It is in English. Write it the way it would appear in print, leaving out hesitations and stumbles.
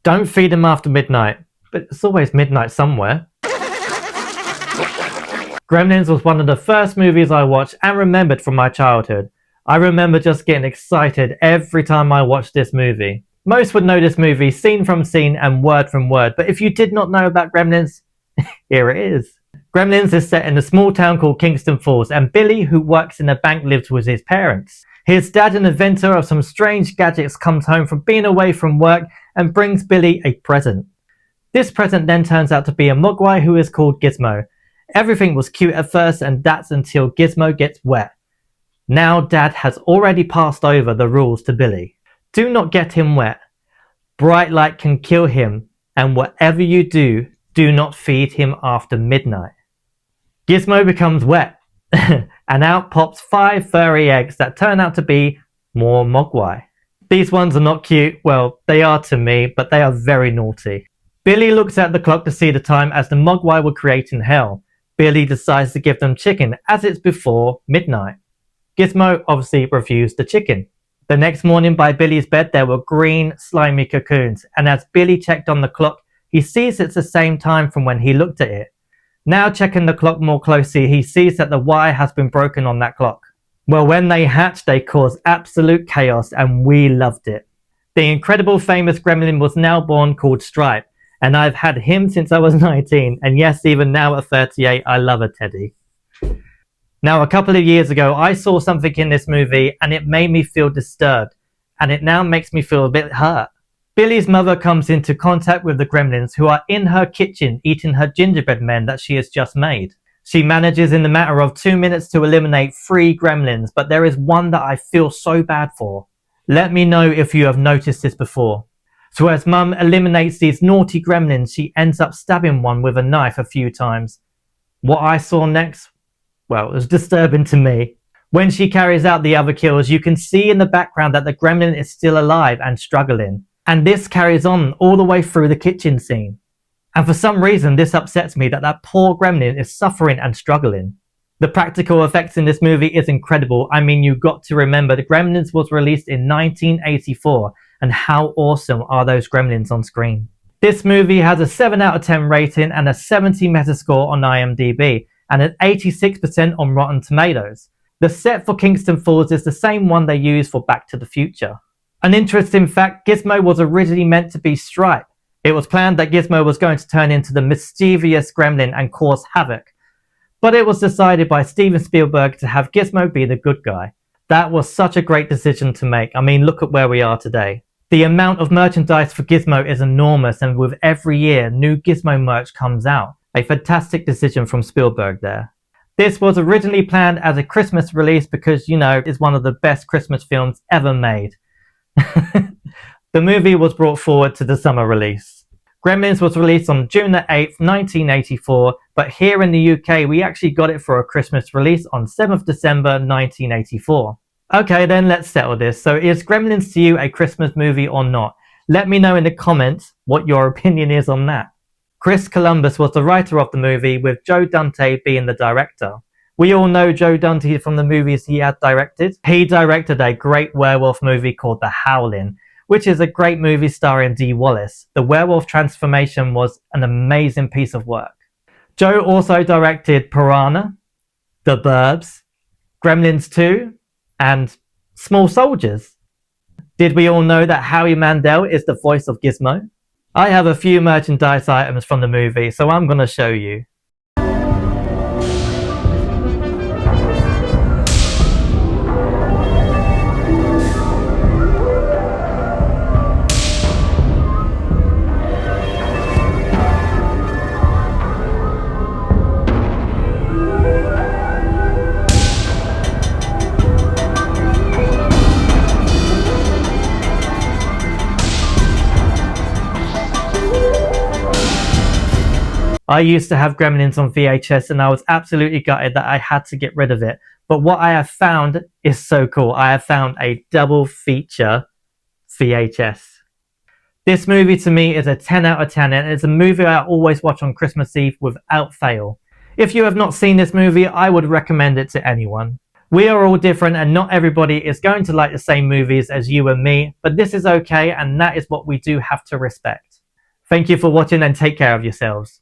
Don't feed him after midnight. But it's always midnight somewhere. Gremlins was one of the first movies I watched and remembered from my childhood. I remember just getting excited every time I watched this movie. Most would know this movie scene from scene and word from word, but if you did not know about Gremlins, here it is. Gremlins is set in a small town called Kingston Falls, and Billy, who works in a bank, lives with his parents. His dad, an inventor of some strange gadgets, comes home from being away from work and brings Billy a present. This present then turns out to be a Mogwai who is called Gizmo. Everything was cute at first, and that's until Gizmo gets wet. Now Dad has already passed over the rules to Billy. Do not get him wet. Bright light can kill him, and whatever you do, do not feed him after midnight. Gizmo becomes wet, and out pops 5 furry eggs that turn out to be more Mogwai. These ones are not cute, well, they are to me, but they are very naughty. Billy looks at the clock to see the time as the Mogwai were creating hell. Billy decides to give them chicken as it's before midnight. Gizmo obviously refused the chicken. The next morning by Billy's bed there were green slimy cocoons, and as Billy checked on the clock, he sees it's the same time from when he looked at it. Now checking the clock more closely, he sees that the wire has been broken on that clock. Well, when they hatched, they caused absolute chaos, and we loved it. The incredible famous gremlin was now born called Stripe, and I've had him since I was 19, and yes, even now at 38, I love a teddy. Now, a couple of years ago, I saw something in this movie, and it made me feel disturbed, and it now makes me feel a bit hurt. Billy's mother comes into contact with the gremlins, who are in her kitchen eating her gingerbread men that she has just made. She manages in the matter of 2 minutes to eliminate 3 gremlins, but there is one that I feel so bad for. Let me know if you have noticed this before. So as Mum eliminates these naughty gremlins, she ends up stabbing one with a knife a few times. What I saw next, well, it was disturbing to me. When she carries out the other kills, you can see in the background that the gremlin is still alive and struggling. And this carries on all the way through the kitchen scene. And for some reason, this upsets me that poor gremlin is suffering and struggling. The practical effects in this movie is incredible. I mean, you've got to remember the Gremlins was released in 1984. And how awesome are those gremlins on screen. This movie has a 7 out of 10 rating and a 70 Metascore on IMDb and an 86% on Rotten Tomatoes. The set for Kingston Falls is the same one they used for Back to the Future. An interesting fact, Gizmo was originally meant to be Stripe. It was planned that Gizmo was going to turn into the mischievous gremlin and cause havoc. But it was decided by Steven Spielberg to have Gizmo be the good guy. That was such a great decision to make. I mean, look at where we are today. The amount of merchandise for Gizmo is enormous, and with every year, new Gizmo merch comes out. A fantastic decision from Spielberg there. This was originally planned as a Christmas release because, you know, it's one of the best Christmas films ever made. The movie was brought forward to the summer release. Gremlins was released on June the 8th, 1984, but here in the UK, we actually got it for a Christmas release on 7th December 1984. Okay, then let's settle this. So is Gremlins to you a Christmas movie or not? Let me know in the comments what your opinion is on that. Chris Columbus was the writer of the movie, with Joe Dante being the director. We all know Joe Dante from the movies he had directed. He directed a great werewolf movie called The Howling, which is a great movie starring Dee Wallace. The werewolf transformation was an amazing piece of work. Joe also directed Piranha, The Burbs, Gremlins 2, and Small Soldiers. Did we all know that Howie Mandel is the voice of Gizmo? I have a few merchandise items from the movie, so I'm going to show you. I used to have Gremlins on VHS and I was absolutely gutted that I had to get rid of it. But what I have found is so cool. I have found a double feature VHS. This movie to me is a 10 out of 10 and it's a movie I always watch on Christmas Eve without fail. If you have not seen this movie, I would recommend it to anyone. We are all different and not everybody is going to like the same movies as you and me, but this is okay and that is what we do have to respect. Thank you for watching and take care of yourselves.